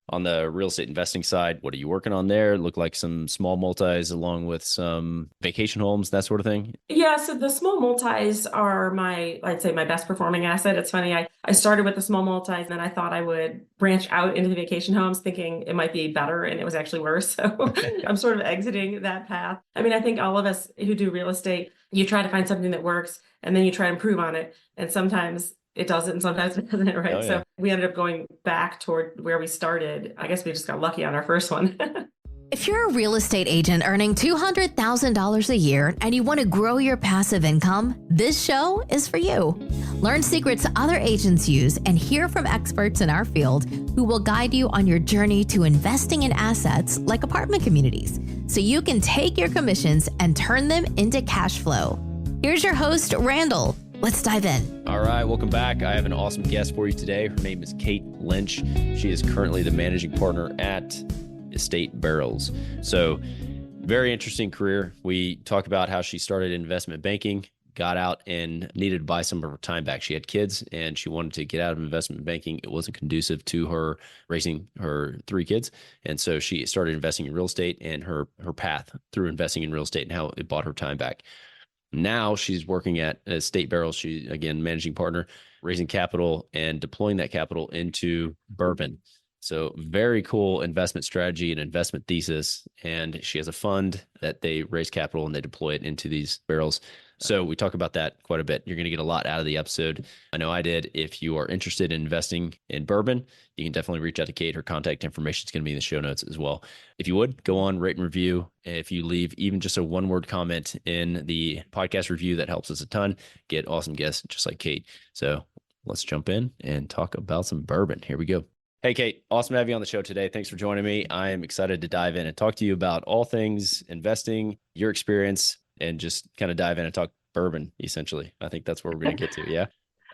on the real estate investing side. What are you working on there? Look like some small multis along with some vacation homes, that sort of thing. Yeah, so the small multis are I'd say my best performing asset. It's funny, I started with the small multis and then I thought I would branch out into the vacation homes thinking it might be better and it was actually worse. So I'm sort of exiting that path. I mean, I think all of us who do real estate, you try to find something that works and then you try to improve on it. And sometimes it doesn't and sometimes it doesn't, Oh right? yeah. So we ended up going back toward where we started. I guess we just got lucky on our first one. If you're a real estate agent earning $200,000 a year and you want to grow your passive income, this show is for you. Learn secrets other agents use and hear from experts in our field who will guide you on your journey to investing in assets like apartment communities so you can take your commissions and turn them into cash flow. Here's your host, Randall. Let's dive in. All right, welcome back. I have an awesome guest for you today. Her name is Kate Lynch. She is currently the managing partner at Estate Barrels. So very interesting career. We talk about how she started investment banking, got out and needed to buy some of her time back. She had kids and she wanted to get out of investment banking. It wasn't conducive to her raising her three kids. And so she started investing in real estate and her path through investing in real estate and how it bought her time back. Now she's working at Estate Barrels. She, again, managing partner, raising capital and deploying that capital into bourbon. So very cool investment strategy and investment thesis. And she has a fund that they raise capital and they deploy it into these barrels. So we talk about that quite a bit. You're going to get a lot out of the episode. I know I did. If you are interested in investing in bourbon, you can definitely reach out to Kate. Her contact information is going to be in the show notes as well. If you would, go on, rate and review. If you leave even just a one-word comment in the podcast review, that helps us a ton. Get awesome guests just like Kate. So let's jump in and talk about some bourbon. Here we go. Hey, Kate, awesome to have you on the show today. Thanks for joining me. I am excited to dive in and talk to you about all things investing, your experience, and just kind of dive in and talk bourbon, essentially. I think that's where we're going to get to. Yeah.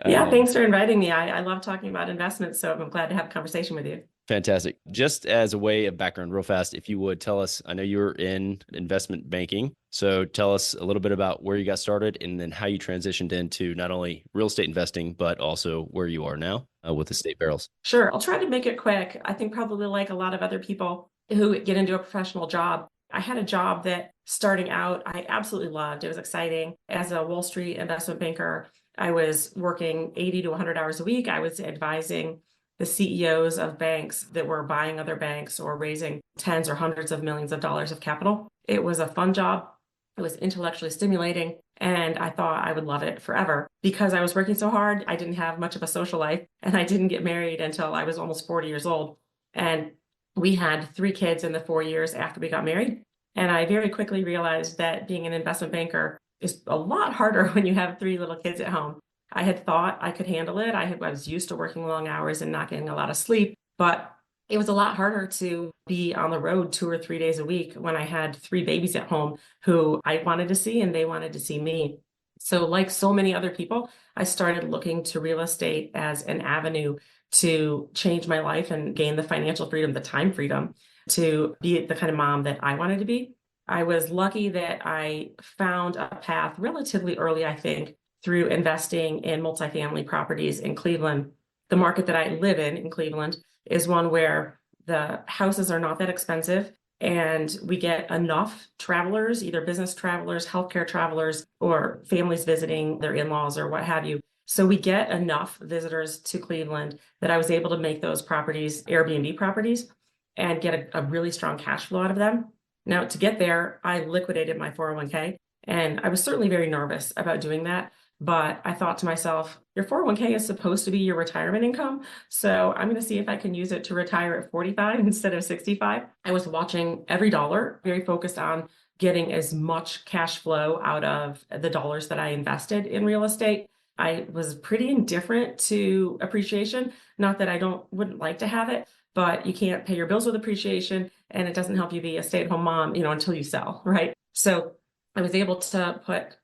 Yeah, thanks for inviting me. I love talking about investments, so I'm glad to have a conversation with you. Fantastic. Just as a way of background, real fast, if you would tell us, I know you were in investment banking. So tell us a little bit about where you got started and then how you transitioned into not only real estate investing, but also where you are now with Estate Barrels. Sure. I'll try to make it quick. I think probably like a lot of other people who get into a professional job, I had a job that starting out, I absolutely loved. It was exciting. As a Wall Street investment banker, I was working 80 to 100 hours a week. I was advising the CEOs of banks that were buying other banks or raising tens or hundreds of millions of dollars of capital. It was a fun job. It was intellectually stimulating. And I thought I would love it forever. Because I was working so hard, I didn't have much of a social life. And I didn't get married until I was almost 40 years old. And we had three kids in the 4 years after we got married. And I very quickly realized that being an investment banker is a lot harder when you have three little kids at home. I had thought I could handle it. I was used to working long hours and not getting a lot of sleep, but it was a lot harder to be on the road 2 or 3 days a week when I had three babies at home who I wanted to see and they wanted to see me. So like so many other people, I started looking to real estate as an avenue to change my life and gain the financial freedom, the time freedom to be the kind of mom that I wanted to be. I was lucky that I found a path relatively early, I think, through investing in multifamily properties in Cleveland. The market that I live in Cleveland is one where the houses are not that expensive and we get enough travelers, either business travelers, healthcare travelers, or families visiting their in-laws or what have you. So we get enough visitors to Cleveland that I was able to make those properties Airbnb properties and get a really strong cash flow out of them. Now, to get there, I liquidated my 401k, and I was certainly very nervous about doing that. But I thought to myself, your 401k is supposed to be your retirement income. So I'm going to see if I can use it to retire at 45 instead of 65. I was watching every dollar, very focused on getting as much cash flow out of the dollars that I invested in real estate. I was pretty indifferent to appreciation. Not that wouldn't like to have it, but you can't pay your bills with appreciation and it doesn't help you be a stay-at-home mom, until you sell, right? So I was able to put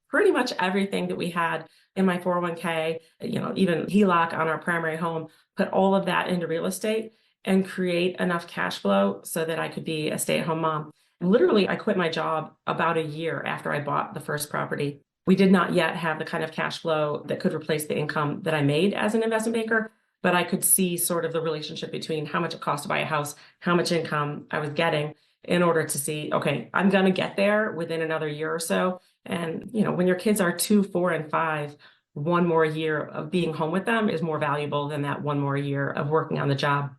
pretty much everything that we had in my 401k, even HELOC on our primary home, put all of that into real estate and create enough cash flow so that I could be a stay-at-home mom. And literally, I quit my job about a year after I bought the first property. We did not yet have the kind of cash flow that could replace the income that I made as an investment banker, but I could see sort of the relationship between how much it cost to buy a house, how much income I was getting in order to see, okay, I'm going to get there within another year or so. And, when your kids are 2, 4, and 5, one more year of being home with them is more valuable than that one more year of working on the job.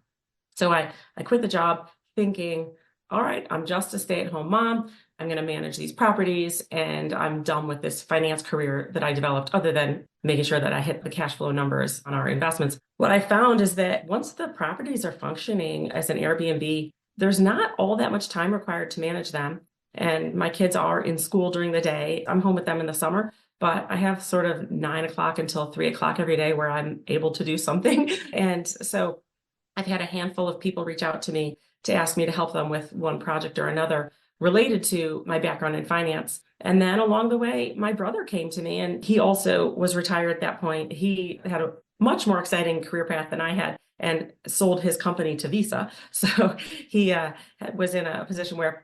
So I quit the job thinking, all right, I'm just a stay-at-home mom. I'm going to manage these properties, and I'm done with this finance career that I developed, other than making sure that I hit the cash flow numbers on our investments. What I found is that once the properties are functioning as an Airbnb, there's not all that much time required to manage them. And my kids are in school during the day. I'm home with them in the summer, but I have sort of 9 o'clock until 3 o'clock every day where I'm able to do something. And so I've had a handful of people reach out to me to ask me to help them with one project or another related to my background in finance. And then along the way, my brother came to me, and he also was retired at that point. He had a much more exciting career path than I had and sold his company to Visa. So he was in a position where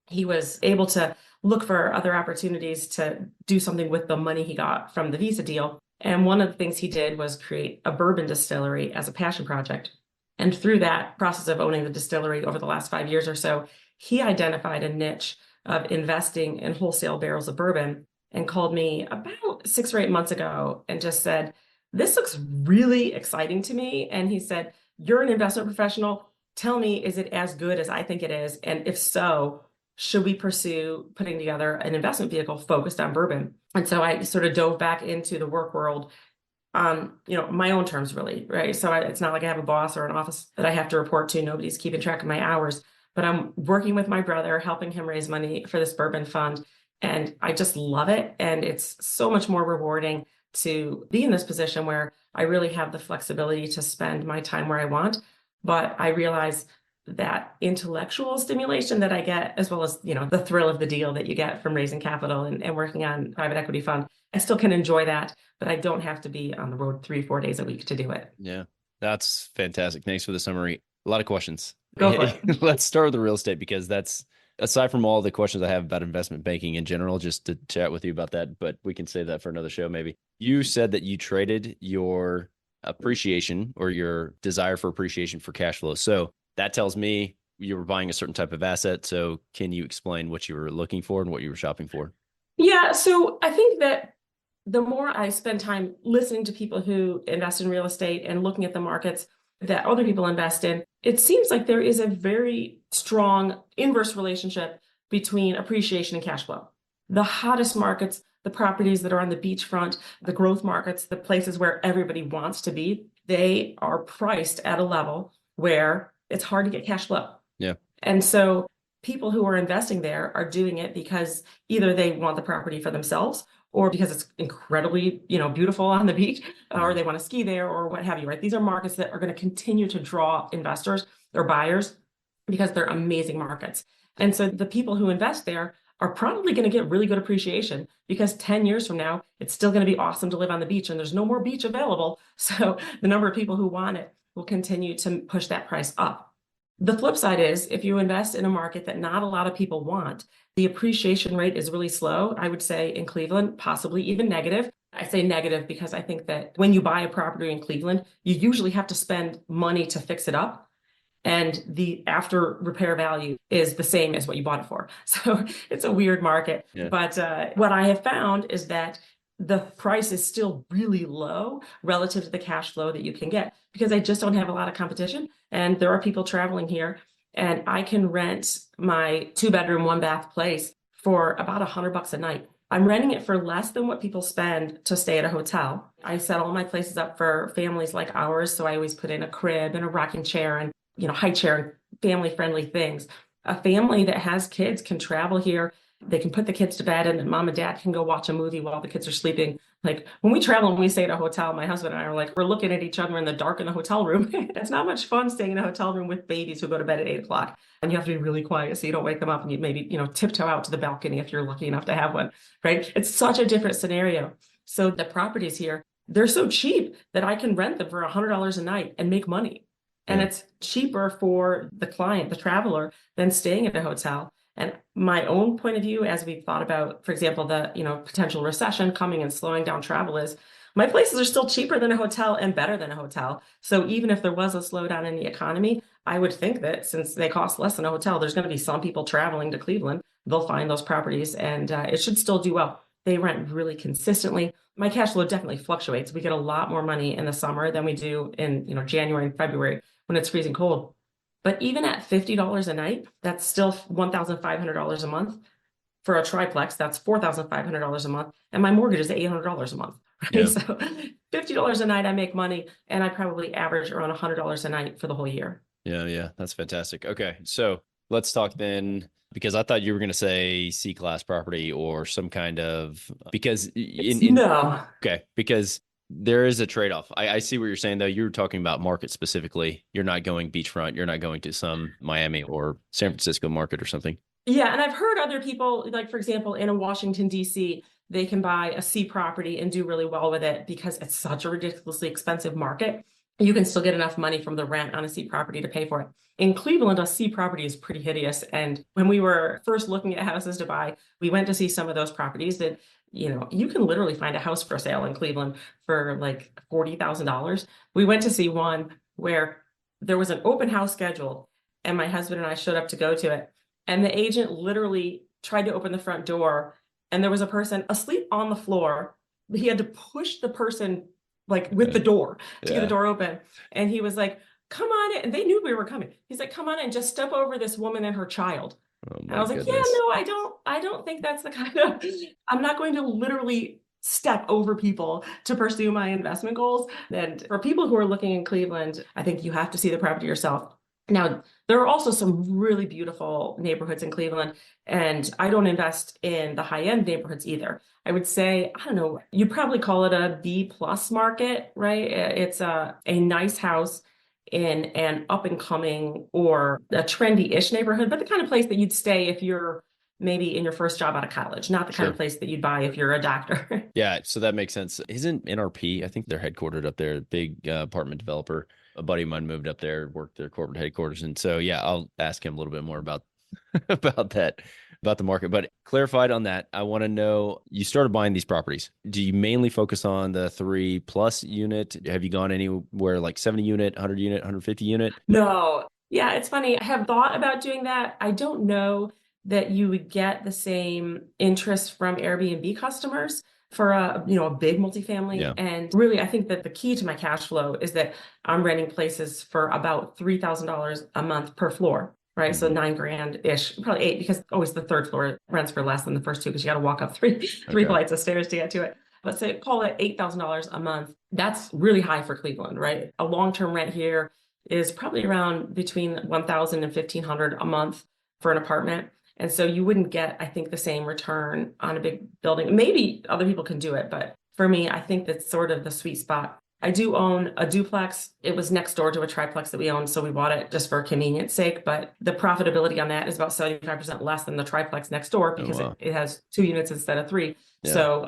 he was able to look for other opportunities to do something with the money he got from the Visa deal. And one of the things he did was create a bourbon distillery as a passion project. And through that process of owning the distillery over the last 5 years or so, he identified a niche of investing in wholesale barrels of bourbon and called me about 6 or 8 months ago and just said, this looks really exciting to me. And he said, you're an investment professional. Tell me, is it as good as I think it is? And if so, should we pursue putting together an investment vehicle focused on bourbon? And so I sort of dove back into the work world on, my own terms, really, right? So it's not like I have a boss or an office that I have to report to. Nobody's keeping track of my hours, but I'm working with my brother, helping him raise money for this bourbon fund. And I just love it. And it's so much more rewarding to be in this position where I really have the flexibility to spend my time where I want. But I realize that intellectual stimulation that I get, as well as, the thrill of the deal that you get from raising capital and working on private equity fund, I still can enjoy that, but I don't have to be on the road 3-4 days a week to do it. Yeah, that's fantastic. Thanks for the summary. A lot of questions. Go for it. Let's start with the real estate, because that's, aside from all the questions I have about investment banking in general, just to chat with you about that, but we can save that for another show maybe. You said that you traded your appreciation or your desire for appreciation for cash flow. So that tells me you were buying a certain type of asset. So can you explain what you were looking for and what you were shopping for? Yeah, so I think that the more I spend time listening to people who invest in real estate and looking at the markets that other people invest in, it seems like there is a very strong inverse relationship between appreciation and cash flow. The hottest markets, the properties that are on the beachfront, the growth markets, the places where everybody wants to be, they are priced at a level where it's hard to get cash flow. Yeah. And so people who are investing there are doing it because either they want the property for themselves, or because it's incredibly, beautiful on the beach, or they want to ski there, or what have you, right? These are markets that are going to continue to draw investors or buyers because they're amazing markets. And so the people who invest there are probably going to get really good appreciation, because 10 years from now, it's still going to be awesome to live on the beach, and there's no more beach available. So the number of people who want it will continue to push that price up. The flip side is, if you invest in a market that not a lot of people want, the appreciation rate is really slow. I would say in Cleveland, possibly even negative. I say negative because I think that when you buy a property in Cleveland, you usually have to spend money to fix it up, and the after repair value is the same as what you bought it for. So it's a weird market. Yeah. But what I have found is that the price is still really low relative to the cash flow that you can get, because I just don't have a lot of competition. And there are people traveling here, and I can rent my 2-bedroom, 1-bath place for about $100 a night. I'm renting it for less than what people spend to stay at a hotel. I set all my places up for families like ours. So I always put in a crib and a rocking chair and, high chair and family friendly things. A family that has kids can travel here. They can put the kids to bed, and then mom and dad can go watch a movie while the kids are sleeping. Like when we travel and we stay at a hotel, my husband and I are like, we're looking at each other in the dark in the hotel room. It's not much fun staying in a hotel room with babies who go to bed at 8 o'clock. And you have to be really quiet so you don't wake them up, and you maybe, tiptoe out to the balcony if you're lucky enough to have one, right? It's such a different scenario. So the properties here, they're so cheap that I can rent them for $100 a night and make money. And it's cheaper for the client, the traveler, than staying at a hotel. And my own point of view, as we've thought about, for example, the potential recession coming and slowing down travel, is my places are still cheaper than a hotel and better than a hotel. So even if there was a slowdown in the economy, I would think that since they cost less than a hotel, there's going to be some people traveling to Cleveland. They'll find those properties and it should still do well. They rent really consistently. My cash flow definitely fluctuates. We get a lot more money in the summer than we do in, January and February when it's freezing cold. But even at $50 a night, that's still $1,500 a month. For a triplex, that's $4,500 a month. And my mortgage is $800 a month. Right? Yeah. So $50 a night, I make money. And I probably average around $100 a night for the whole year. Yeah. That's fantastic. Okay. So let's talk then, because I thought you were going to say C-class property or some kind of, because no. Okay. Because there is a trade-off. I see what you're saying, though. You're talking about market specifically. You're not going beachfront. You're not going to some Miami or San Francisco market or something. Yeah. And I've heard other people, like, for example, in a Washington, D.C., they can buy a C property and do really well with it because it's such a ridiculously expensive market. You can still get enough money from the rent on a C property to pay for it. In Cleveland, a C property is pretty hideous. And when we were first looking at houses to buy, we went to see some of those properties that, you can literally find a house for sale in Cleveland for like $40,000. We went to see one where there was an open house scheduled, and my husband and I showed up to go to it. And the agent literally tried to open the front door, and there was a person asleep on the floor. He had to push the person like with the door to get the door open. And he was like, come on in. And they knew we were coming. He's like, come on in, just step over this woman and her child. And I was like, yeah, no, I don't think that's the kind of, I'm not going to literally step over people to pursue my investment goals. And for people who are looking in Cleveland, I think you have to see the property yourself. Now, there are also some really beautiful neighborhoods in Cleveland, and I don't invest in the high-end neighborhoods either. I would say, I don't know, you'd probably call it a B+ market, right? It's a nice house in an up-and-coming or a trendy-ish neighborhood, but the kind of place that you'd stay if you're maybe in your first job out of college, not the kind of place that you'd buy if you're a doctor. Yeah, so that makes sense. Isn't NRP, I think they're headquartered up there, big apartment developer. A buddy of mine moved up there, worked their corporate headquarters. And so, yeah, I'll ask him a little bit more about that, about the market. But clarified on that, I want to know, you started buying these properties. Do you mainly focus on the 3+ unit? Have you gone anywhere like 70 unit, 100 unit, 150 unit? No. Yeah, it's funny. I have thought about doing that. I don't know that you would get the same interest from Airbnb customers for a big multifamily. Yeah. And really, I think that the key to my cash flow is that I'm renting places for about $3,000 a month per floor, right? So $9,000-ish, probably $8,000, because always the third floor rents for less than the first two because you got to walk up three flights of stairs to get to it. Let's say call it $8,000 a month. That's really high for Cleveland, right? A long-term rent here is probably around between $1,000 and $1,500 a month for an apartment. And so you wouldn't get, I think, the same return on a big building. Maybe other people can do it, but for me, I think that's sort of the sweet spot. I do own a duplex. It was next door to a triplex that we owned, so we bought it just for convenience sake. But the profitability on that is about 75% less than the triplex next door because it has 2 units instead of 3. Yeah. So,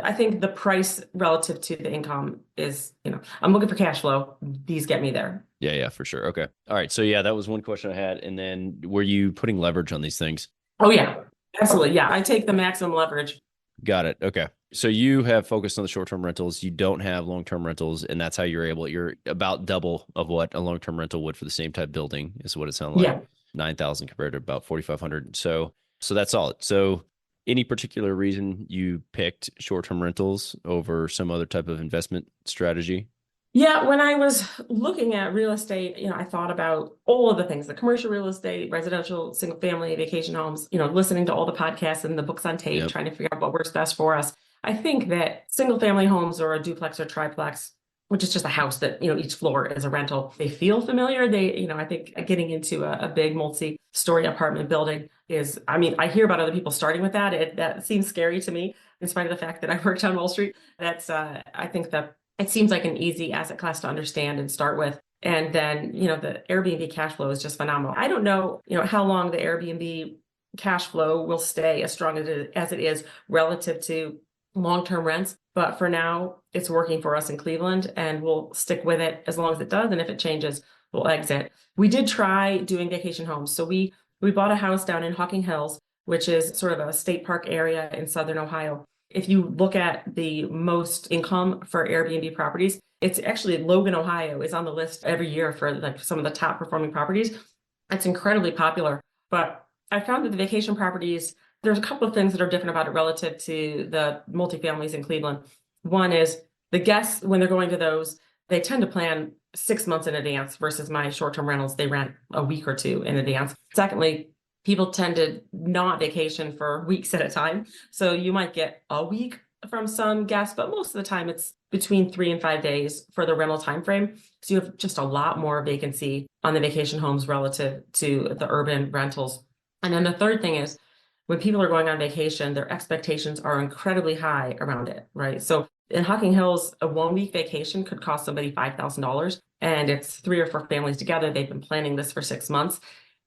I think the price relative to the income is, I'm looking for cash flow. These get me there. Yeah, for sure. Okay. All right. So yeah, that was one question I had. And then were you putting leverage on these things? Oh yeah, absolutely. Yeah. I take the maximum leverage. Got it. Okay. So you have focused on the short-term rentals. You don't have long-term rentals, and that's how you're about double of what a long-term rental would for the same type building is what it sounds like. Yeah. 9,000 compared to about 4,500. So that's solid. So any particular reason you picked short-term rentals over some other type of investment strategy? Yeah, when I was looking at real estate, I thought about all of the things, the commercial real estate, residential, single family, vacation homes, listening to all the podcasts and the books on tape, trying to figure out what works best for us. I think that single family homes or a duplex or triplex, which is just a house that, each floor is a rental, they feel familiar. I think getting into a big multi-story apartment building is, I hear about other people starting with that. That seems scary to me, in spite of the fact that I worked on Wall Street. That's, I think that it seems like an easy asset class to understand and start with. And then, the Airbnb cash flow is just phenomenal. I don't know, how long the Airbnb cash flow will stay as strong as it is relative to long-term rents. But for now, it's working for us in Cleveland, and we'll stick with it as long as it does. And if it changes, we'll exit. We did try doing vacation homes. So we bought a house down in Hocking Hills, which is sort of a state park area in Southern Ohio. If you look at the most income for Airbnb properties, it's actually Logan, Ohio is on the list every year for like some of the top performing properties. It's incredibly popular. But I found that the vacation properties, there's a couple of things that are different about it relative to the multifamilies in Cleveland. One is the guests, when they're going to those, they tend to plan 6 months in advance versus my short-term rentals, they rent a week or two in advance. Secondly, people tend to not vacation for weeks at a time. So you might get a week from some guests, but most of the time it's between 3 and 5 days for the rental time frame. So you have just a lot more vacancy on the vacation homes relative to the urban rentals. And then the third thing is when people are going on vacation, their expectations are incredibly high around it, right? So in Hocking Hills, a 1 week vacation could cost somebody $5,000, and it's 3 or 4 families together. They've been planning this for 6 months.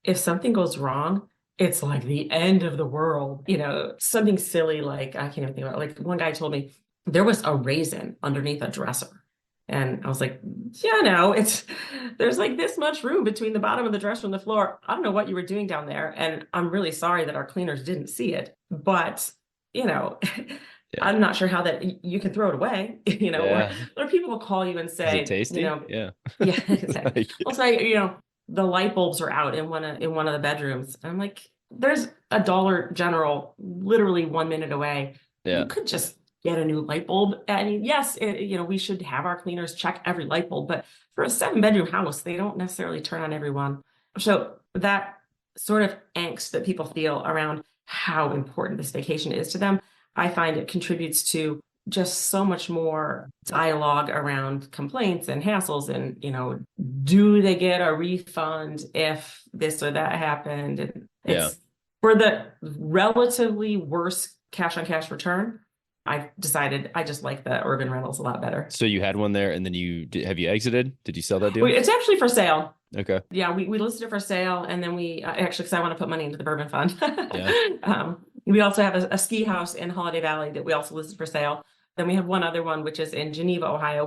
If something goes wrong, it's like the end of the world, something silly like, I can't even think about it. Like one guy told me there was a raisin underneath a dresser. And I was like, yeah, no, there's like this much room between the bottom of the dresser and the floor. I don't know what you were doing down there. And I'm really sorry that our cleaners didn't see it. But, yeah. I'm not sure how that you can throw it away, or people will call you and say, Is it tasty? Yeah, exactly. I'll say, the light bulbs are out in one of the bedrooms. I'm like, there's a Dollar General literally 1 minute away. Yeah. You could just get a new light bulb. And yes, we should have our cleaners check every light bulb, but for a 7-bedroom house, they don't necessarily turn on every one. So that sort of angst that people feel around how important this vacation is to them, I find it contributes to just so much more dialogue around complaints and hassles and, do they get a refund if this or that happened? And it's for the relatively worse cash on cash return. I've decided I just like the urban rentals a lot better. So you had one there and then have you exited? Did you sell that deal? It's actually for sale. Okay. Yeah, we listed it for sale, and then we actually, because I want to put money into the Bourbon Fund. Yeah. We also have a ski house in Holiday Valley that we also listed for sale. Then we have one other one, which is in Geneva, Ohio,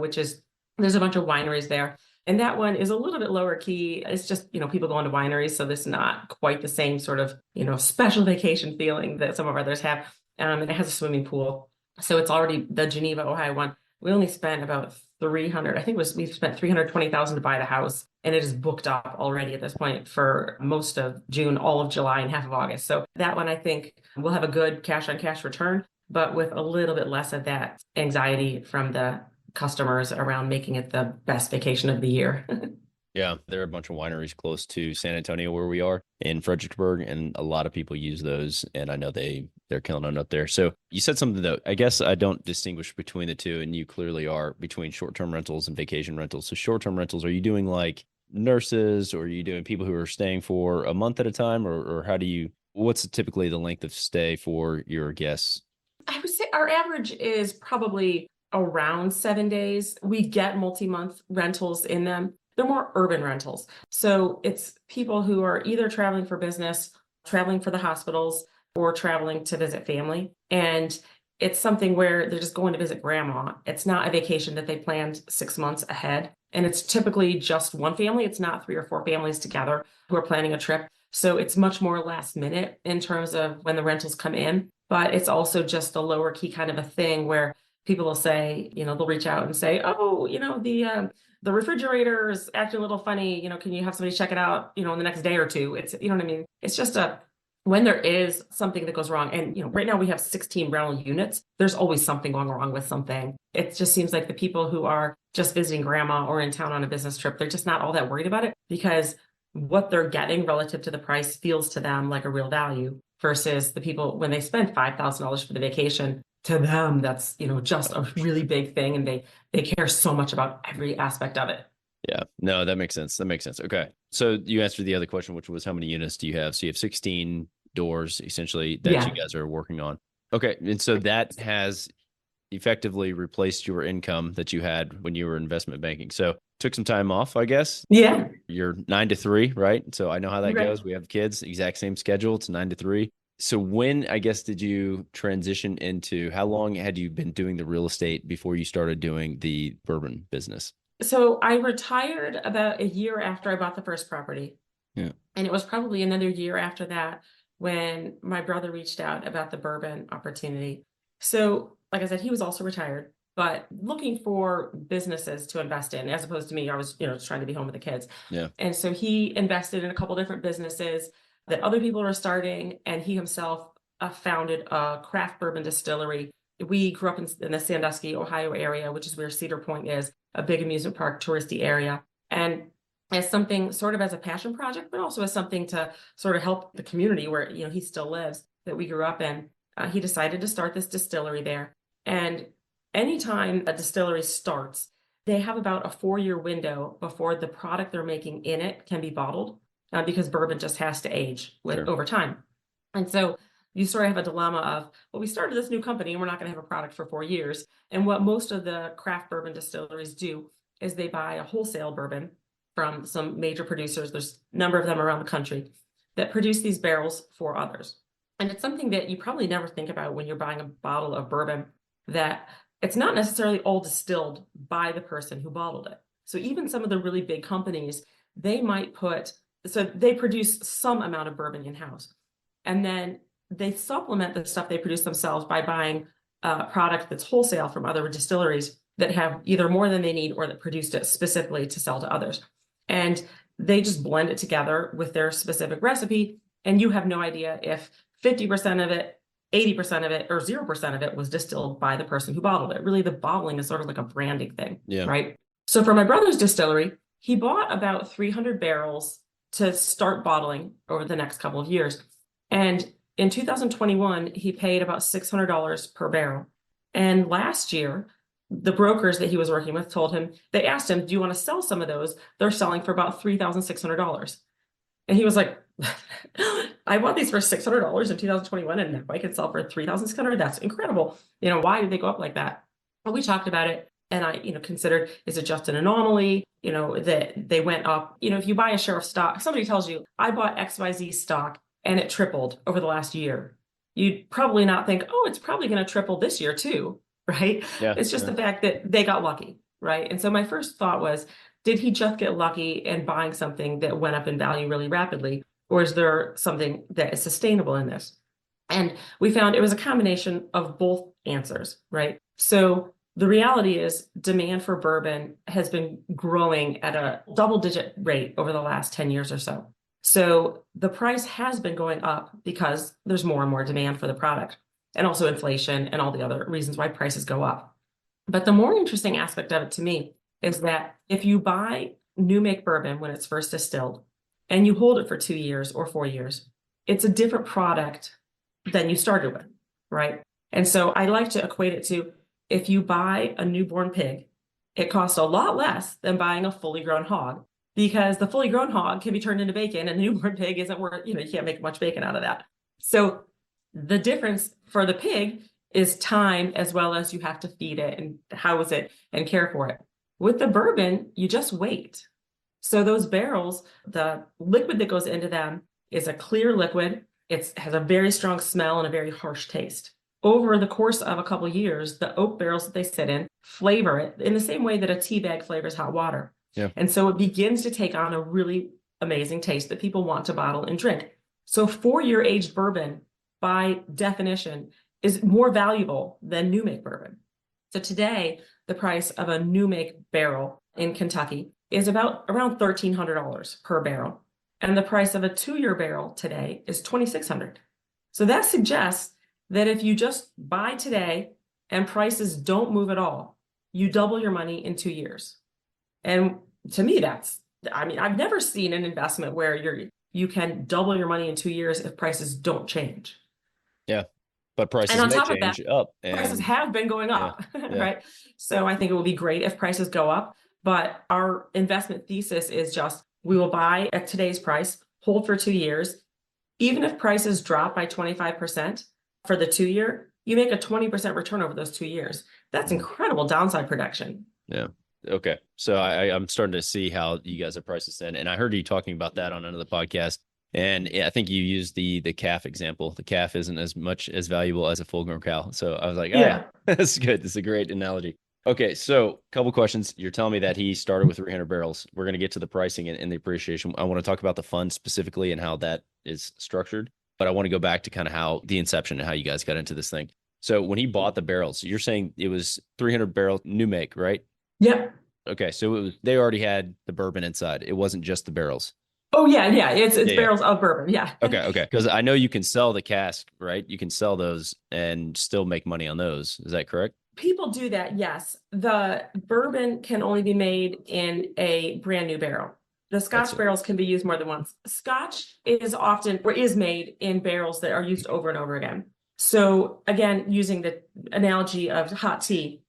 there's a bunch of wineries there. And that one is a little bit lower key. It's just, people going to wineries. So this is not quite the same sort of, special vacation feeling that some of our others have. And it has a swimming pool. So it's already the Geneva, Ohio one. We only spent about $300. I think we've spent $320,000 to buy the house, and it is booked up already at this point for most of June, all of July, and half of August. So that one, I think, will have a good cash on cash return, but with a little bit less of that anxiety from the customers around making it the best vacation of the year. Yeah, there are a bunch of wineries close to San Antonio where we are in Fredericksburg, and a lot of people use those, and I know they're killing it up there. So you said something that I guess I don't distinguish between the two, and you clearly are, between short-term rentals and vacation rentals. So short-term rentals, are you doing like nurses, or are you doing people who are staying for a month at a time, or what's typically the length of stay for your guests? I would say our average is probably around 7 days. We get multi-month rentals in them. They're more urban rentals. So it's people who are either traveling for business, traveling for the hospitals, or traveling to visit family. And it's something where they're just going to visit grandma. It's not a vacation that they planned 6 months ahead. And it's typically just one family. It's not 3 or 4 families together who are planning a trip. So it's much more last minute in terms of when the rentals come in. But it's also just a lower key kind of a thing where people will say, they'll reach out and say, oh, the refrigerator is acting a little funny, can you have somebody check it out, in the next day or two? It's, what I mean? It's just when there is something that goes wrong, and, right now we have 16 rental units, there's always something going wrong with something. It just seems like the people who are just visiting grandma or in town on a business trip, they're just not all that worried about it because what they're getting relative to the price feels to them like a real value versus the people when they spend $5,000 for the vacation. To them, that's, just a really big thing. And they care so much about every aspect of it. Yeah, no, that makes sense. Okay. So you answered the other question, which was how many units do you have? So you have 16 doors essentially that you guys are working on. Okay. And so that has effectively replaced your income that you had when you were investment banking. So took some time off, I guess. Yeah. You're 9 to 3, right? So I know how that goes. We have kids, exact same schedule. It's 9 to 3. So when, I guess, did you transition into, how long had you been doing the real estate before you started doing the bourbon business? So I retired about a year after I bought the first property. Yeah. And it was probably another year after that when my brother reached out about the bourbon opportunity. So, like I said, he was also retired, but looking for businesses to invest in, as opposed to me. I was, just trying to be home with the kids. Yeah. And so he invested in a couple different businesses that other people were starting, and he himself founded a craft bourbon distillery. We grew up in the Sandusky, Ohio area, which is where Cedar Point is, a big amusement park touristy area. And as something sort of as a passion project, but also as something to sort of help the community where, he still lives, that we grew up in. He decided to start this distillery there. And anytime a distillery starts, they have about a 4-year window before the product they're making in it can be bottled, because bourbon just has to age over time. And so you sort of have a dilemma of, well, we started this new company and we're not going to have a product for 4 years. And what most of the craft bourbon distilleries do is they buy a wholesale bourbon from some major producers. There's a number of them around the country that produce these barrels for others. And it's something that you probably never think about when you're buying a bottle of bourbon, that it's not necessarily all distilled by the person who bottled it. So even some of the really big companies, they produce some amount of bourbon in-house. And then they supplement the stuff they produce themselves by buying a product that's wholesale from other distilleries that have either more than they need or that produced it specifically to sell to others. And they just blend it together with their specific recipe. And you have no idea if 50% of it, 80% of it, or 0% of it was distilled by the person who bottled it. Really, the bottling is sort of like a branding thing, right? So for my brother's distillery, he bought about 300 barrels to start bottling over the next couple of years. And in 2021, he paid about $600 per barrel. And last year, the brokers that he was working with they asked him, do you want to sell some of those? They're selling for about $3,600. And he was like, I bought these for $600 in 2021, and now I can sell for $3,600. That's incredible. Why did they go up like that? Well, we talked about it, and I, considered, is it just an anomaly? That they went up. If you buy a share of stock, somebody tells you, I bought XYZ stock and it tripled over the last year. You'd probably not think, oh, it's probably going to triple this year too, right? Yeah, it's just the fact that they got lucky, right? And so my first thought was, did he just get lucky in buying something that went up in value really rapidly? Or is there something that is sustainable in this? And we found it was a combination of both answers, right? So the reality is demand for bourbon has been growing at a double-digit rate over the last 10 years or so. So the price has been going up because there's more and more demand for the product, and also inflation and all the other reasons why prices go up. But the more interesting aspect of it to me is that if you buy new make bourbon when it's first distilled and you hold it for 2 years or 4 years, it's a different product than you started with, right? And so I like to equate it to, if you buy a newborn pig, it costs a lot less than buying a fully grown hog, because the fully grown hog can be turned into bacon and the newborn pig isn't worth, you can't make much bacon out of that. So the difference for the pig is time, as well as you have to feed it and house it and care for it. With the bourbon, you just wait. So those barrels, the liquid that goes into them is a clear liquid. It has a very strong smell and a very harsh taste. Over the course of a couple of years, the oak barrels that they sit in flavor it in the same way that a tea bag flavors hot water. Yeah. And so it begins to take on a really amazing taste that people want to bottle and drink. So 4-year aged bourbon, by definition, is more valuable than new make bourbon. So today, the price of a new make barrel in Kentucky is around $1,300 per barrel. And the price of a 2-year barrel today is $2,600. So that suggests that if you just buy today and prices don't move at all, you double your money in 2 years. And to me, I've never seen an investment where you can double your money in 2 years if prices don't change. Yeah. But prices may change up. And prices have been going up, right? So I think it will be great if prices go up. But our investment thesis is just, we will buy at today's price, hold for 2 years. Even if prices drop by 25% for the 2 year, you make a 20% return over those 2 years. That's incredible downside protection. Yeah. Okay. So I'm starting to see how you guys have priced this in. And I heard you talking about that on another podcast. And I think you used the calf example. The calf isn't as much as valuable as a full grown cow. So I was like, that's good. This is a great analogy. Okay. So a couple questions. You're telling me that he started with 300 barrels. We're going to get to the pricing and the appreciation. I want to talk about the fund specifically and how that is structured. But I want to go back to kind of how the inception and how you guys got into this thing. So when he bought the barrels, you're saying it was 300 barrel new make, right? Yep. Okay, so they already had the bourbon inside. It wasn't just the barrels. Oh yeah. It's Yeah. barrels of bourbon. Yeah. Okay. Because I know you can sell the cask, right? You can sell those and still make money on those. Is that correct? People do that, yes. The bourbon can only be made in a brand new barrel. The Scotch barrels can be used more than once. Scotch is made in barrels that are used over and over again. So again, using the analogy of hot tea,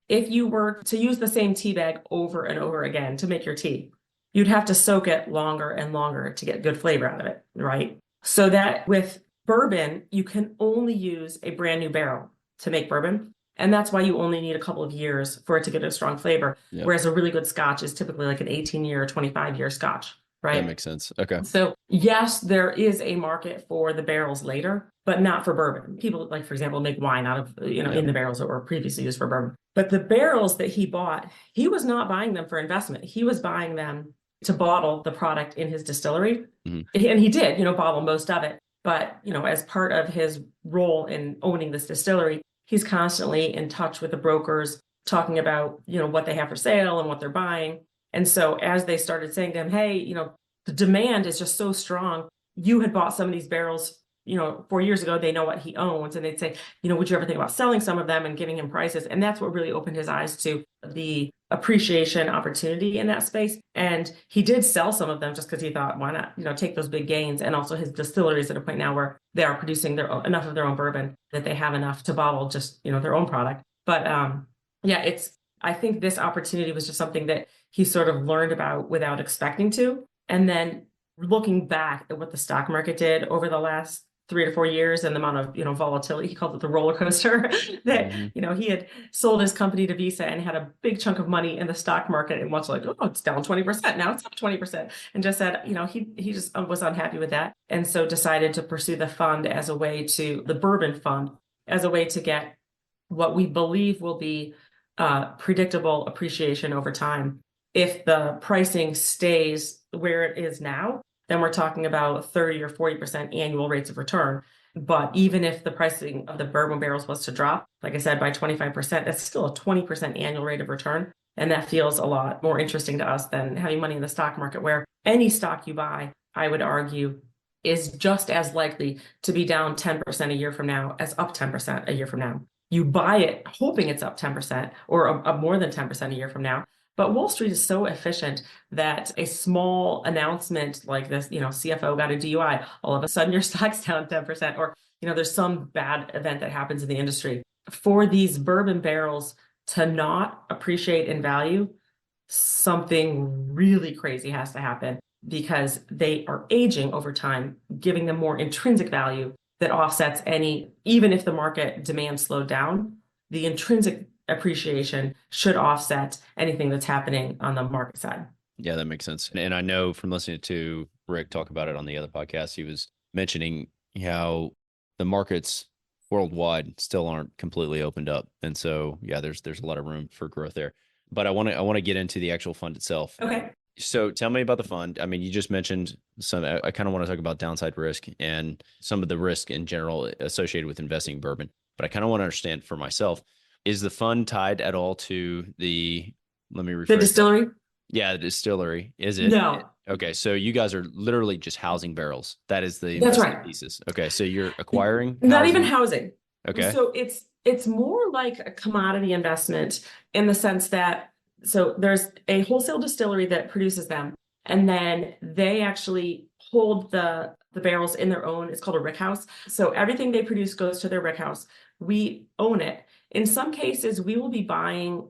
if you were to use the same tea bag over and over again to make your tea, you'd have to soak it longer and longer to get good flavor out of it, right? So that with bourbon, you can only use a brand new barrel to make bourbon. And that's why you only need a couple of years for it to get a strong flavor. Yep. Whereas a really good Scotch is typically like an 18-year or 25-year Scotch, right? That makes sense. Okay. So yes, there is a market for the barrels later, but not for bourbon. People, like, for example, make wine out of, in the barrels that were previously used for bourbon. But the barrels that he bought, he was not buying them for investment. He was buying them to bottle the product in his distillery. Mm-hmm. And he did, bottle most of it. But, as part of his role in owning this distillery, he's constantly in touch with the brokers, talking about, what they have for sale and what they're buying. And so as they started saying to him, hey, the demand is just so strong. You had bought some of these barrels, 4 years ago. They know what he owns. And they'd say, would you ever think about selling some of them and giving him prices? And that's what really opened his eyes to the appreciation opportunity in that space. And he did sell some of them just because he thought, why not, take those big gains. And also his distilleries at a point now where they are producing enough of their own bourbon that they have enough to bottle just, their own product. But I think this opportunity was just something that he sort of learned about without expecting to. And then looking back at what the stock market did over the last 3 to 4 years and the amount of, volatility, he called it the roller coaster that, he had sold his company to Visa and had a big chunk of money in the stock market and was like, oh, it's down 20%. Now it's up 20%. And just said, he just was unhappy with that. And so decided to pursue the fund as a way the bourbon fund, as a way to get what we believe will be predictable appreciation over time. If the pricing stays where it is now, then we're talking about 30 or 40% annual rates of return. But even if the pricing of the bourbon barrels was to drop, like I said, by 25%, that's still a 20% annual rate of return. And that feels a lot more interesting to us than having money in the stock market, where any stock you buy, I would argue, is just as likely to be down 10% a year from now as up 10% a year from now. You buy it hoping it's up 10% or up more than 10% a year from now. But Wall Street is so efficient that a small announcement like this, CFO got a DUI, all of a sudden your stock's down 10%, or, there's some bad event that happens in the industry. For these bourbon barrels to not appreciate in value, something really crazy has to happen, because they are aging over time, giving them more intrinsic value that offsets even if the market demand slowed down, the intrinsic appreciation should offset anything that's happening on the market side. Yeah, that makes sense. And I know from listening to Rick talk about it on the other podcast, he was mentioning how the markets worldwide still aren't completely opened up. And so, yeah, there's a lot of room for growth there. But I want to get into the actual fund itself. Okay. So tell me about the fund. I mean, you just mentioned I kind of want to talk about downside risk and some of the risk in general associated with investing in bourbon. But I kind of want to understand for myself, is the fund tied at all to the distillery? Yeah, the distillery. Is it? No. Okay, so you guys are literally just housing barrels. That's right. Thesis. Okay, so you're acquiring not even housing. Okay. So it's more like a commodity investment in the sense that, so there's a wholesale distillery that produces them, and then they actually hold the barrels in their own, it's called a rick house. So everything they produce goes to their rick house. We own it. In some cases, we will be buying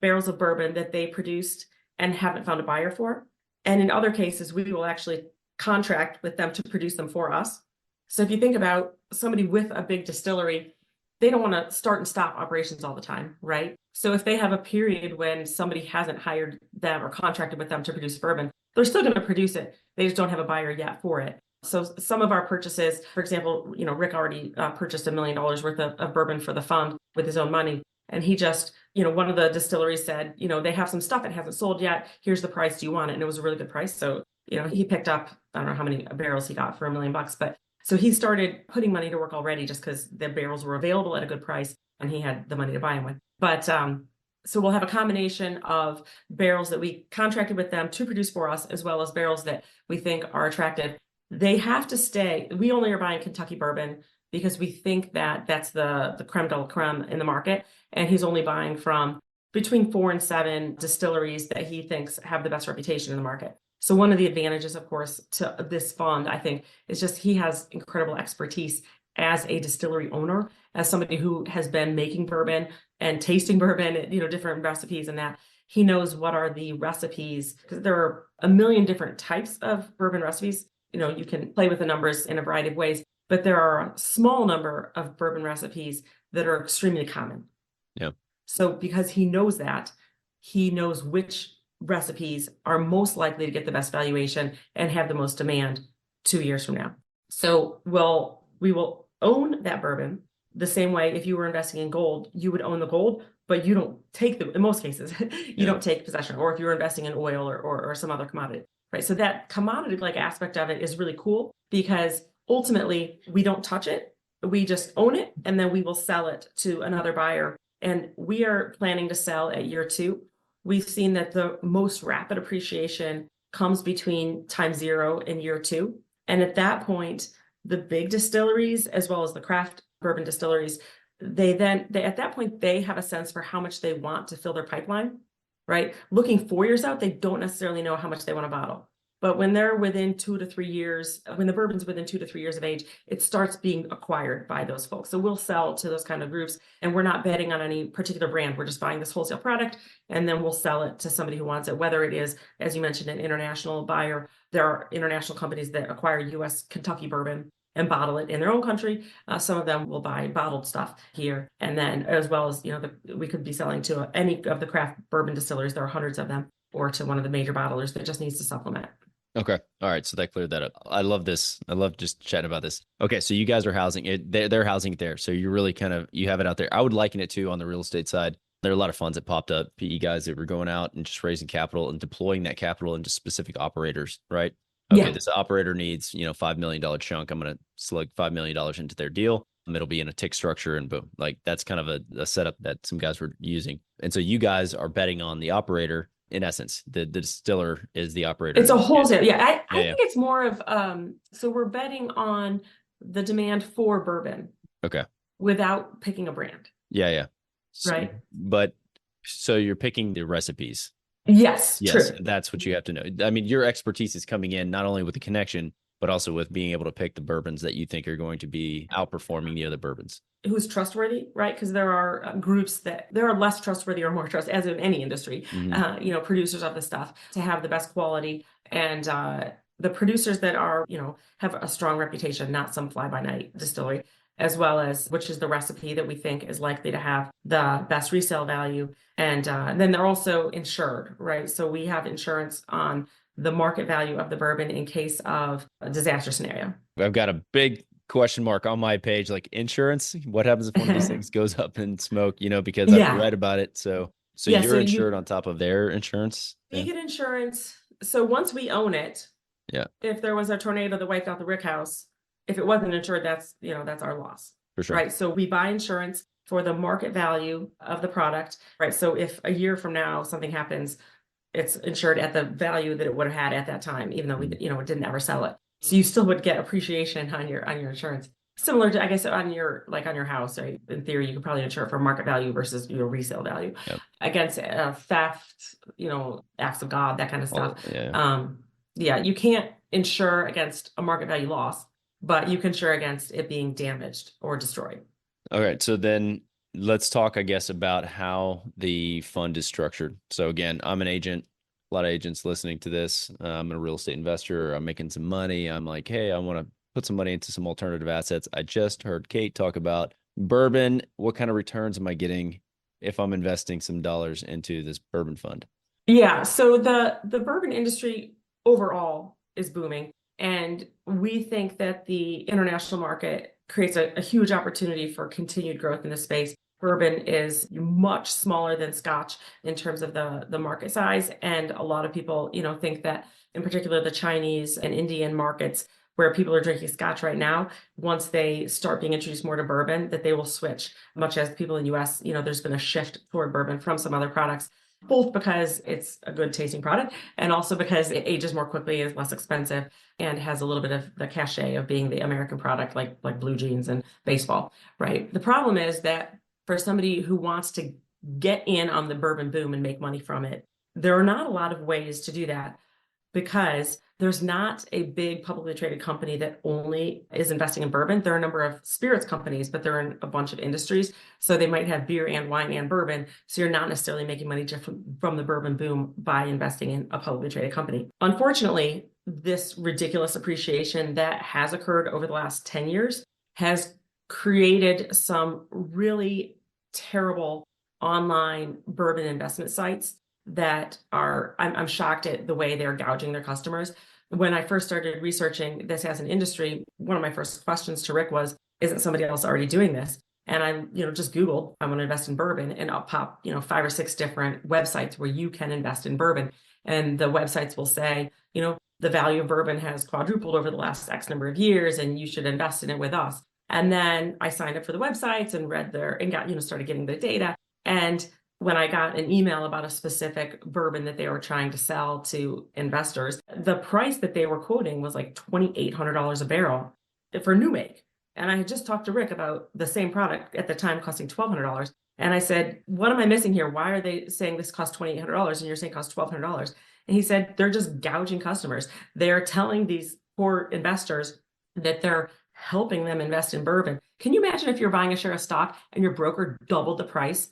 barrels of bourbon that they produced and haven't found a buyer for. And in other cases, we will actually contract with them to produce them for us. So if you think about somebody with a big distillery, they don't want to start and stop operations all the time, right? So if they have a period when somebody hasn't hired them or contracted with them to produce bourbon, they're still going to produce it. They just don't have a buyer yet for it. So some of our purchases, for example, Rick already purchased $1 million worth of bourbon for the fund with his own money. And he just, one of the distilleries said, they have some stuff that hasn't sold yet. Here's the price. Do you want it? And it was a really good price. So, he picked up, I don't know how many barrels he got for $1 million, but So he started putting money to work already just because the barrels were available at a good price and he had the money to buy them with. But so we'll have a combination of barrels that we contracted with them to produce for us, as well as barrels that we think are attractive. They have to stay. We only are buying Kentucky bourbon because we think that that's the creme de la creme in the market. And he's only buying from between 4 and 7 distilleries that he thinks have the best reputation in the market. So one of the advantages, of course, to this fund, I think, is just he has incredible expertise as a distillery owner, as somebody who has been making bourbon and tasting bourbon, different recipes and that. He knows what are the recipes, because there are a million different types of bourbon recipes. You can play with the numbers in a variety of ways, but there are a small number of bourbon recipes that are extremely common. Yeah. So because he knows that, he knows which recipes are most likely to get the best valuation and have the most demand 2 years from now. So we will own that bourbon the same way if you were investing in gold, you would own the gold, but you don't take in most cases, you don't take possession, or if you were investing in oil or some other commodity, right? So that commodity-like aspect of it is really cool because ultimately we don't touch it. We just own it, and then we will sell it to another buyer. And we are planning to sell at year 2. We've seen that the most rapid appreciation comes between time 0 and year 2. And at that point, the big distilleries, as well as the craft bourbon distilleries, they at that point, they have a sense for how much they want to fill their pipeline, right? Looking 4 years out, they don't necessarily know how much they want to bottle. But when they're within 2 to 3 years, when the bourbon's within 2 to 3 years of age, it starts being acquired by those folks. So we'll sell to those kind of groups, and we're not betting on any particular brand. We're just buying this wholesale product, and then we'll sell it to somebody who wants it, whether it is, as you mentioned, an international buyer. There are international companies that acquire U.S. Kentucky bourbon and bottle it in their own country. Some of them will buy bottled stuff here. And then as well as, we could be selling to any of the craft bourbon distillers. There are hundreds of them, or to one of the major bottlers that just needs to supplement. Okay. All right. So that cleared that up. I love this. I love just chatting about this. Okay. So you guys are housing it. They're housing it there. So you're really you have it out there. I would liken it to on the real estate side. There are a lot of funds that popped up, PE guys that were going out and just raising capital and deploying that capital into specific operators, right? Okay, This operator needs, $5 million chunk. I'm going to select $5 million into their deal. It'll be in a tick structure, and boom, that's kind of a setup that some guys were using. And so you guys are betting on the operator. In essence, the distiller is the operator. It's a wholesale. Yeah. I think it's more of, so we're betting on the demand for bourbon. Okay. Without picking a brand. Yeah. Right. But so you're picking the recipes. Yes, true. That's what you have to know. I mean, your expertise is coming in not only with the connection, but also with being able to pick the bourbons that you think are going to be outperforming the other bourbons. Who's trustworthy, right? Because there are groups that there are less trustworthy or more trustworthy, as in any industry, producers of the stuff to have the best quality. And the producers that are, have a strong reputation, not some fly-by-night distillery, as well as which is the recipe that we think is likely to have the best resale value. And then they're also insured, right? So we have insurance on the market value of the bourbon in case of a disaster scenario. I've got a big question mark on my page, like insurance. What happens if one of these things goes up in smoke, because I've read about it. So you're insured on top of their insurance? You get insurance. So once we own it, if there was a tornado that wiped out the Rick House, if it wasn't insured, that's our loss. For sure. Right. So we buy insurance for the market value of the product. Right. So if a year from now something happens, it's insured at the value that it would have had at that time, even though we, it didn't ever sell it. So you still would get appreciation on your insurance. Similar to, I guess, on your house, right? In theory, you could probably insure it for market value versus your resale value against theft, acts of God, that kind of stuff. You can't insure against a market value loss, but you can insure against it being damaged or destroyed. All right. So then let's talk, I guess, about how the fund is structured. So again, I'm an agent. A lot of agents listening to this. I'm a real estate investor. I'm making some money. I'm like, hey, I want to put some money into some alternative assets. I just heard Kate talk about bourbon. What kind of returns am I getting if I'm investing some dollars into this bourbon fund? Yeah. So the bourbon industry overall is booming. And we think that the international market creates a huge opportunity for continued growth in this space. Bourbon is much smaller than Scotch in terms of the market size. And a lot of people, think that in particular the Chinese and Indian markets where people are drinking scotch right now, once they start being introduced more to bourbon, that they will switch, much as people in the US, there's been a shift toward bourbon from some other products, both because it's a good tasting product and also because it ages more quickly, is less expensive, and has a little bit of the cachet of being the American product, like blue jeans and baseball, right? The problem is that for somebody who wants to get in on the bourbon boom and make money from it, there are not a lot of ways to do that, because there's not a big publicly traded company that only is investing in bourbon. There are a number of spirits companies, but they're in a bunch of industries. So they might have beer and wine and bourbon. So you're not necessarily making money from the bourbon boom by investing in a publicly traded company. Unfortunately, this ridiculous appreciation that has occurred over the last 10 years has created some really terrible online bourbon investment sites that are, I'm shocked at the way they're gouging their customers. When I first started researching this as an industry, one of my first questions to Rick was, isn't somebody else already doing this? And I, just Googled, I want to invest in bourbon, and I'll pop, 5 or 6 different websites where you can invest in bourbon. And the websites will say, the value of bourbon has quadrupled over the last X number of years, and you should invest in it with us. And then I signed up for the websites and read and got, started getting the data. And when I got an email about a specific bourbon that they were trying to sell to investors, the price that they were quoting was like $2,800 a barrel for new make. And I had just talked to Rick about the same product at the time costing $1,200. And I said, what am I missing here? Why are they saying this costs $2,800 and you're saying it costs $1,200? And he said, they're just gouging customers. They're telling these poor investors that they're helping them invest in bourbon. Can you imagine if you're buying a share of stock and your broker doubled the price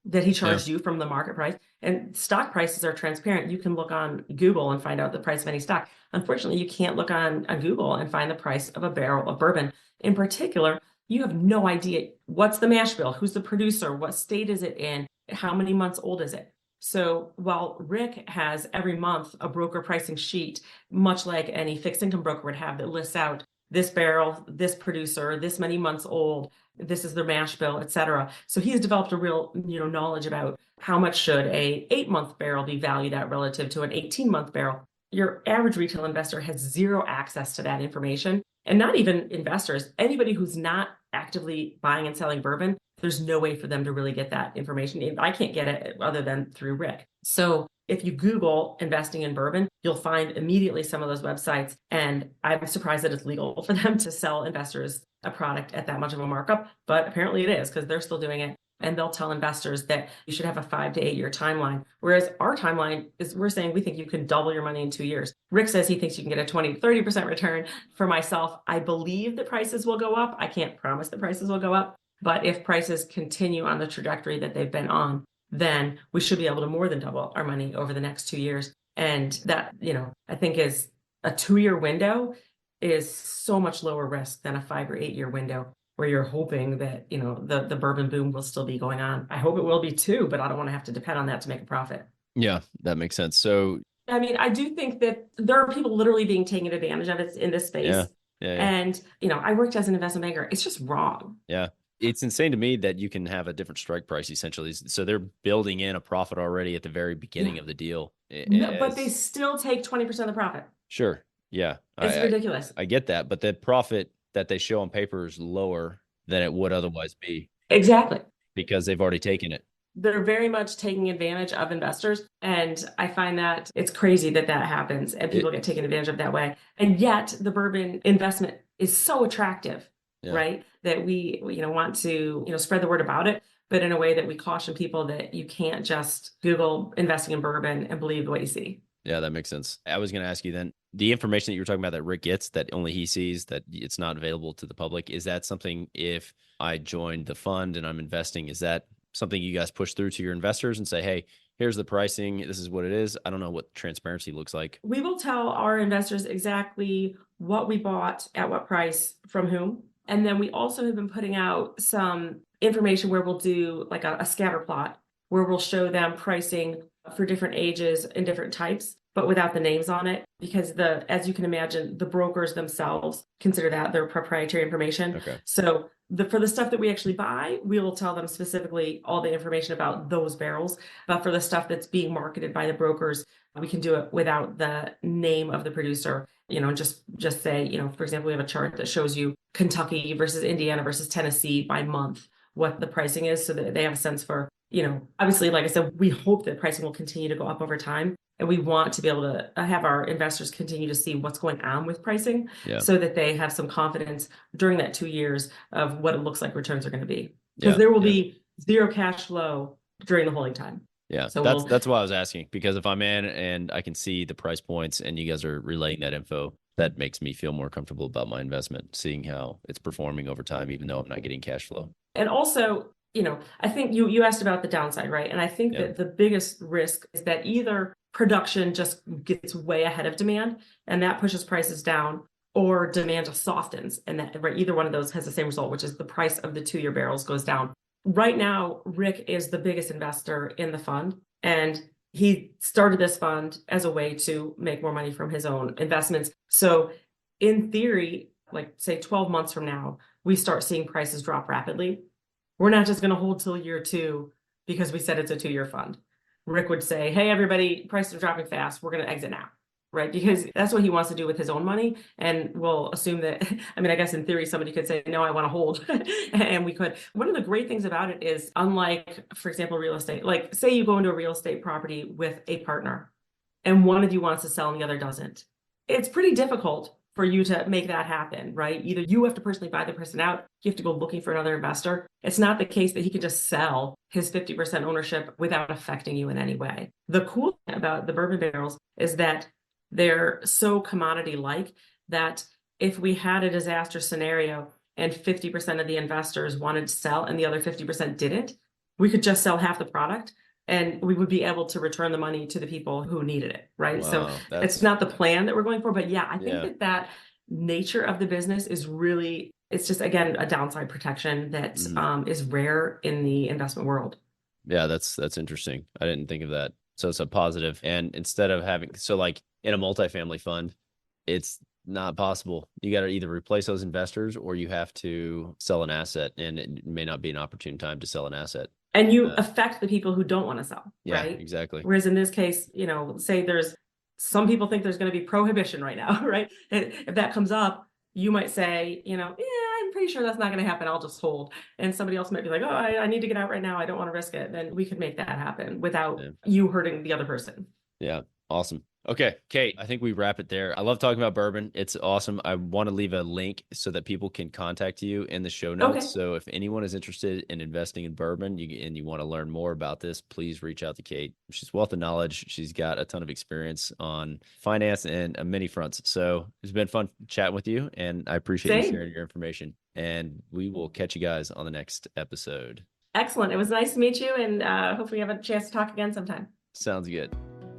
that he charged you from the market price? And stock prices are transparent. You can look on Google and find out the price of any stock. Unfortunately, you can't look on Google and find the price of a barrel of bourbon. In particular, you have no idea what's the mash bill, who's the producer, what state is it in, how many months old is it. So while Rick has every month a broker pricing sheet, much like any fixed income broker would have, that lists out this barrel, this producer, this many months old, this is their mash bill, et cetera. So he has developed a real, knowledge about how much should a 8-month barrel be valued at relative to an 18-month barrel. Your average retail investor has zero access to that information. And not even investors, anybody who's not actively buying and selling bourbon, there's no way for them to really get that information. I can't get it other than through Rick. So if you Google investing in bourbon, you'll find immediately some of those websites. And I'm surprised that it's legal for them to sell investors a product at that much of a markup. But apparently it is, because they're still doing it. And they'll tell investors that you should have a 5 to 8 year timeline. Whereas our timeline is, we're saying we think you can double your money in 2 years. Rick says he thinks you can get a 20 to 30% return. For myself, I believe that prices will go up. I can't promise that prices will go up. But if prices continue on the trajectory that they've been on, then we should be able to more than double our money over the next 2 years. And that, I think is a 2-year window is so much lower risk than a 5 or 8 year window, where you're hoping that, the bourbon boom will still be going on. I hope it will be too, but I don't want to have to depend on that to make a profit. Yeah, that makes sense. So, I mean, I do think that there are people literally being taken advantage of it in this space. Yeah. And, I worked as an investment banker. It's just wrong. Yeah. It's insane to me that you can have a different strike price, essentially. So they're building in a profit already at the very beginning of the deal. No, but they still take 20% of the profit. Sure. Yeah. It's ridiculous. I get that. But the profit that they show on paper is lower than it would otherwise be. Exactly. Because they've already taken it. They're very much taking advantage of investors. And I find that it's crazy that happens and people get taken advantage of that way. And yet the bourbon investment is so attractive, right? That we want to, spread the word about it, but in a way that we caution people that you can't just Google investing in bourbon and believe what you see. Yeah, that makes sense. I was going to ask you then, the information that you were talking about that Rick gets, that only he sees, that it's not available to the public, is that something, if I joined the fund and I'm investing, is that something you guys push through to your investors and say, hey, here's the pricing, this is what it is? I don't know what transparency looks like. We will tell our investors exactly what we bought at what price from whom. And then we also have been putting out some information where we'll do like a scatter plot, where we'll show them pricing for different ages and different types. but without the names on it, because as you can imagine, the brokers themselves consider that their proprietary information. Okay. So for the stuff that we actually buy, we will tell them specifically all the information about those barrels. But for the stuff that's being marketed by the brokers, we can do it without the name of the producer. Just say, for example, we have a chart that shows you Kentucky versus Indiana versus Tennessee by month, what the pricing is, so that they have a sense for, obviously, like I said, we hope that pricing will continue to go up over time. And we want to be able to have our investors continue to see what's going on with pricing, so that they have some confidence during that 2 years of what it looks like returns are going to be. Because there will be zero cash flow during the holding time. Yeah, so that's why I was asking, because if I'm in and I can see the price points and you guys are relaying that info, that makes me feel more comfortable about my investment, seeing how it's performing over time, even though I'm not getting cash flow. And also, I think you asked about the downside, right? And I think that the biggest risk is that either production just gets way ahead of demand and that pushes prices down, or demand just softens, and that either one of those has the same result, which is the price of the 2-year barrels goes down. Right now, Rick is the biggest investor in the fund, and he started this fund as a way to make more money from his own investments. So in theory, like say 12 months from now, we start seeing prices drop rapidly. We're not just going to hold till year 2 because we said it's a 2-year fund. Rick would say, hey, everybody, prices are dropping fast. We're going to exit now, right? Because that's what he wants to do with his own money. And we'll assume that, I guess in theory, somebody could say, no, I want to hold. And we could. One of the great things about it is, unlike, for example, real estate, like say you go into a real estate property with a partner and one of you wants to sell and the other doesn't. It's pretty difficult for you to make that happen, right? Either you have to personally buy the person out, you have to go looking for another investor. It's not the case that he can just sell his 50% ownership without affecting you in any way. The cool thing about the bourbon barrels is that they're so commodity-like that if we had a disaster scenario and 50% of the investors wanted to sell and the other 50% didn't, we could just sell half the product and we would be able to return the money to the people who needed it, right? Wow, so it's not the plan that we're going for, but I think that nature of the business is really, it's just, again, a downside protection that is rare in the investment world. Yeah, that's interesting. I didn't think of that. So it's a positive. And instead of having, so like in a multifamily fund, it's not possible. You got to either replace those investors or you have to sell an asset, and it may not be an opportune time to sell an asset. And you affect the people who don't want to sell, right? Yeah, exactly. Whereas in this case, say there's some people think there's going to be prohibition right now, right? And if that comes up, you might say, I'm pretty sure that's not going to happen. I'll just hold. And somebody else might be like, oh, I need to get out right now. I don't want to risk it. Then we could make that happen without you hurting the other person. Yeah. Awesome. Okay, Kate, I think we wrap it there. I love talking about bourbon. It's awesome. I want to leave a link so that people can contact you in the show notes. Okay. So if anyone is interested in investing in bourbon and you want to learn more about this, please reach out to Kate. She's a wealth of knowledge. She's got a ton of experience on finance and many fronts. So it's been fun chatting with you, and I appreciate you sharing your information. And we will catch you guys on the next episode. Excellent. It was nice to meet you, and hopefully we have a chance to talk again sometime. Sounds good.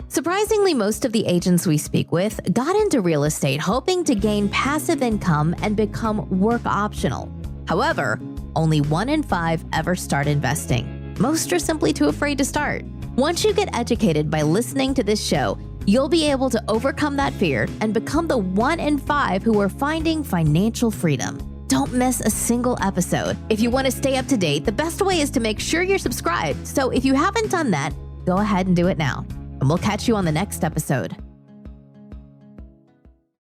Surprisingly, most of the agents we speak with got into real estate hoping to gain passive income and become work optional. However, only 1 in 5 ever start investing. Most are simply too afraid to start. Once you get educated by listening to this show, you'll be able to overcome that fear and become the 1 in 5 who are finding financial freedom. Don't miss a single episode. If you want to stay up to date, the best way is to make sure you're subscribed. So if you haven't done that, go ahead and do it now. And we'll catch you on the next episode.